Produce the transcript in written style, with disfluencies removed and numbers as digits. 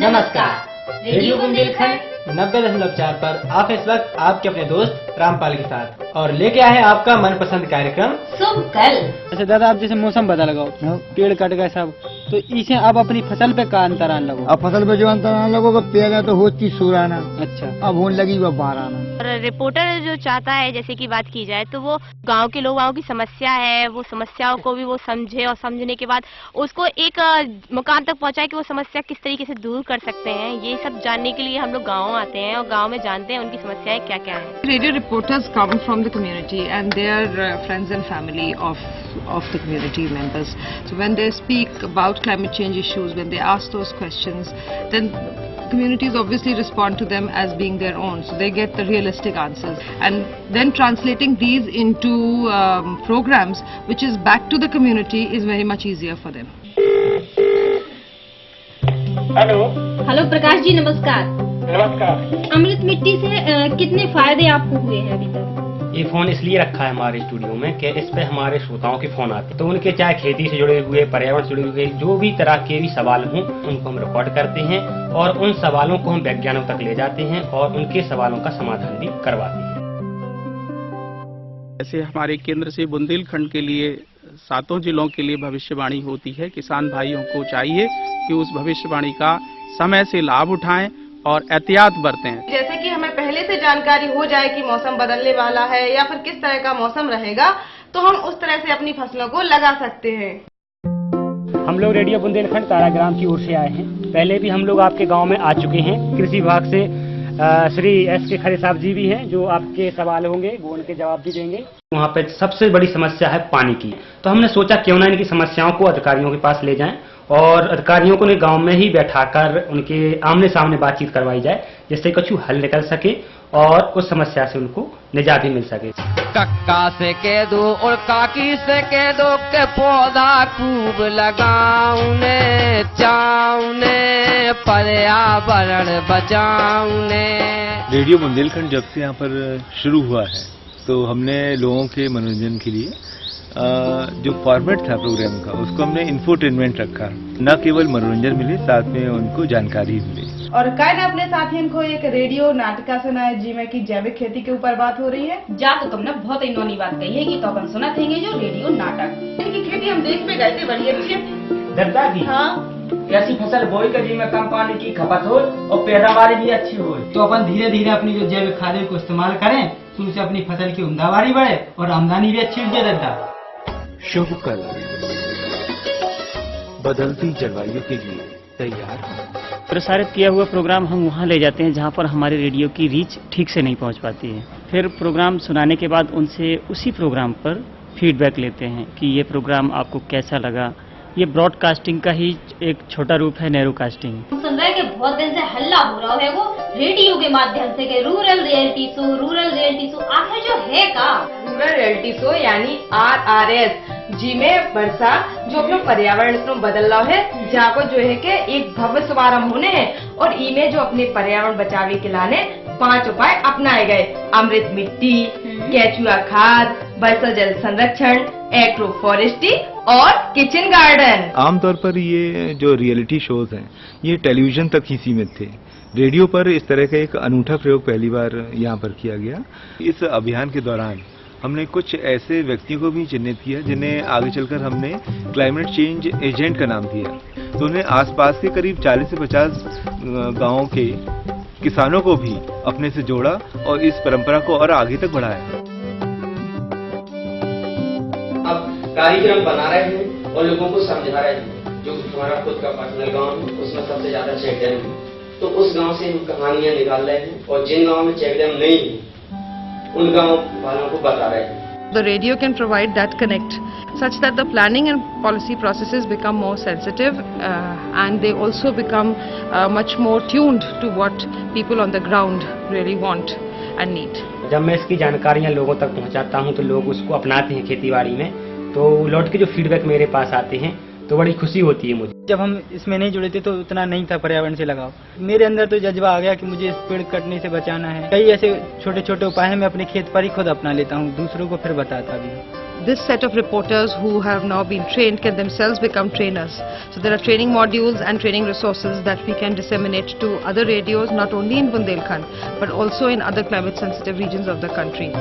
नमस्कार। रेडियो बुंदेलखंड 90.4 पर आप इस वक्त आपके अपने दोस्त रामपाल के साथ और लेके आए हैं आपका मनपसंद कार्यक्रम शुभ कल। अच्छा दादा, आप जैसे मौसम बदल गो, पेड़ कट गए सब, तो इसे आप अपनी फसल पे का अंतराल लगो? अब फसल पे जो अंतराल लगोगा, पेड़ है तो होती सुराना। अच्छा, अब होने लगी वह बाराना। और रिपोर्टर जो चाहता है, जैसे कि बात की जाए तो वो गांव के लोगों की समस्या है, वो समस्याओं को भी वो समझे और समझने के बाद उसको एक मुकाम तक पहुंचाए कि वो समस्या किस तरीके से दूर कर सकते हैं। ये सब जानने के लिए हम लोग गाँव आते हैं और गाँव में जानते हैं उनकी समस्याएं क्या क्या है। Radio reporters come from the community and they are friends and family of the community members. So when they speak about climate change issues, when they ask those questions, then communities obviously respond to them as being their own. So they get the realistic answers. And then translating these into programs which is back to the community is very much easier for them. Hello Prakash ji, नमस्कार। नमस्कार। अमृत मिट्टी से कितने फायदे आपको हुए हैं अभी तक? ये फोन इसलिए रखा है हमारे स्टूडियो में कि इस पे हमारे श्रोताओं के फोन आते हैं, तो उनके चाहे खेती से जुड़े हुए, पर्यावरण से जुड़े हुए जो भी तरह के भी सवाल हों, उनको हम रिकॉर्ड करते हैं और उन सवालों को हम वैज्ञानिकों तक ले जाते हैं और उनके सवालों का समाधान भी करवाते हैं। ऐसे हमारे केंद्र से बुंदेलखंड के लिए 7 जिलों के लिए भविष्यवाणी होती है। किसान भाइयों को चाहिए कि उस भविष्यवाणी का समय से लाभ उठाएं और एहतियात बरतें। जैसे कि हमें पहले से जानकारी हो जाए कि मौसम बदलने वाला है या फिर किस तरह का मौसम रहेगा, तो हम उस तरह से अपनी फसलों को लगा सकते हैं। हम लोग रेडियो बुंदेलखंड ताराग्राम की ओर से आए हैं। पहले भी हम लोग आपके गाँव में आ चुके हैं। कृषि विभाग से श्री एस के खरे साहब जी भी हैं जो आपके सवाल होंगे वो उनके जवाब भी देंगे। वहाँ पे सबसे बड़ी समस्या है पानी की, तो हमने सोचा क्यों ना इनकी समस्याओं को अधिकारियों के पास ले जाएं और अधिकारियों को गांव में ही बैठाकर उनके आमने सामने बातचीत करवाई जाए, जिससे कुछ हल निकल सके और उस समस्या से उनको निजात भी मिल सके। कक्का से कह दो और काकी से कह दो के पौधा खूब लगाऊने, चाऊने, पर्यावरण बचाऊने। रेडियो बुंदेलखंड जब से यहाँ पर शुरू हुआ है तो हमने लोगों के मनोरंजन के लिए जो फॉर्मेट था प्रोग्राम का, उसको हमने इंफोटेनमेंट रखा। न केवल मनोरंजन मिले, साथ में उनको जानकारी मिले। और काय ने अपने साथियों को एक रेडियो नाटका सुनाया जिसमें की जैविक खेती के ऊपर बात हो रही है। जा तो तुमने बहुत इन्होंनी बात कही है कि तो अपन सुना थे जो रेडियो नाटक। इनकी खेती हम देख पे गए थे, बड़ी अच्छी है। दर्दा की हाँ, ऐसी फसल बोई कर जिसमें कम पानी की खपत हो और पैदावार भी अच्छी हो, तो अपन धीरे धीरे अपनी जो जैविक खादों को इस्तेमाल करें तो उनसे अपनी फसल की उम्दावारी बढ़े और आमदनी भी अच्छी हो जाए। दर्दा शुभ कल बदलती जलवायु के लिए तैयार। प्रसारित किया हुआ प्रोग्राम हम वहाँ ले जाते हैं जहाँ पर हमारे रेडियो की रीच ठीक से नहीं पहुँच पाती है। फिर प्रोग्राम सुनाने के बाद उनसे उसी प्रोग्राम पर फीडबैक लेते हैं कि ये प्रोग्राम आपको कैसा लगा। ये ब्रॉडकास्टिंग का ही एक छोटा रूप है, नैरो कास्टिंग। सुन रहे कि बहुत दिन से हल्ला हो रहा है वो रेडियो के माध्यम से कि रूरल रियलिटी शो आखिर जो है का रूरल रियलिटी शो यानी RRS जी में वर्षा जो अपने पर्यावरण को बदल रहा है, जहाँ को जो है कि एक भव्य शुभारंभ होने हैं और इमे जो अपने पर्यावरण बचावे के लाने 5 उपाय अपनाए गए। अमृत मिट्टी, केचुआ खाद, वर्षा जल संरक्षण, एग्रो फॉरेस्ट्री और किचन गार्डन। आमतौर पर ये जो रियलिटी शोज हैं ये टेलीविजन तक ही सीमित थे। रेडियो पर इस तरह का एक अनूठा प्रयोग पहली बार यहाँ पर किया गया। इस अभियान के दौरान हमने कुछ ऐसे व्यक्तियों को भी चिन्हित किया जिन्हें आगे चलकर हमने क्लाइमेट चेंज एजेंट का नाम दिया। तो उन्हें आसपास के करीब 40 से 50 गाँवों के किसानों को भी अपने से जोड़ा और इस परंपरा को और आगे तक बढ़ाया। अब कार्यक्रम बना रहे हैं और लोगों को समझा रहे हैं। जो हमारा खुद का पर्सनल गांव है उसमें सबसे ज्यादा चेक डैम है, तो उस गांव से हम कहानियां निकाल रहे हैं और जिन गांव में चेक डैम नहीं है उन गांव वालों को बता रहे हैं। The radio can provide that connect such that the planning and policy processes become more sensitive and they also become much more tuned to what people on the ground really want and need. जब मैं इसकी जानकारियां लोगों तक पहुंचाता हूं तो लोग उसको अपनाते हैं खेतीबाड़ी में, तो लौट के जो फीडबैक मेरे पास आते हैं तो बड़ी खुशी होती है मुझे। जब हम इसमें नहीं जुड़े थे तो उतना नहीं था पर्यावरण से लगाव। मेरे अंदर तो जज्बा आ गया कि मुझे इस पेड़ कटने से बचाना है। कई ऐसे छोटे छोटे उपाय मैं अपने खेत पर ही खुद अपना लेता हूँ, दूसरों को फिर बताता भी हूँ। this set of reporters who have now been trained can themselves become trainers. So there are training modules and training resources that we can disseminate to other radios, not only in Bundelkhand, but also in other climate sensitive regions of the country.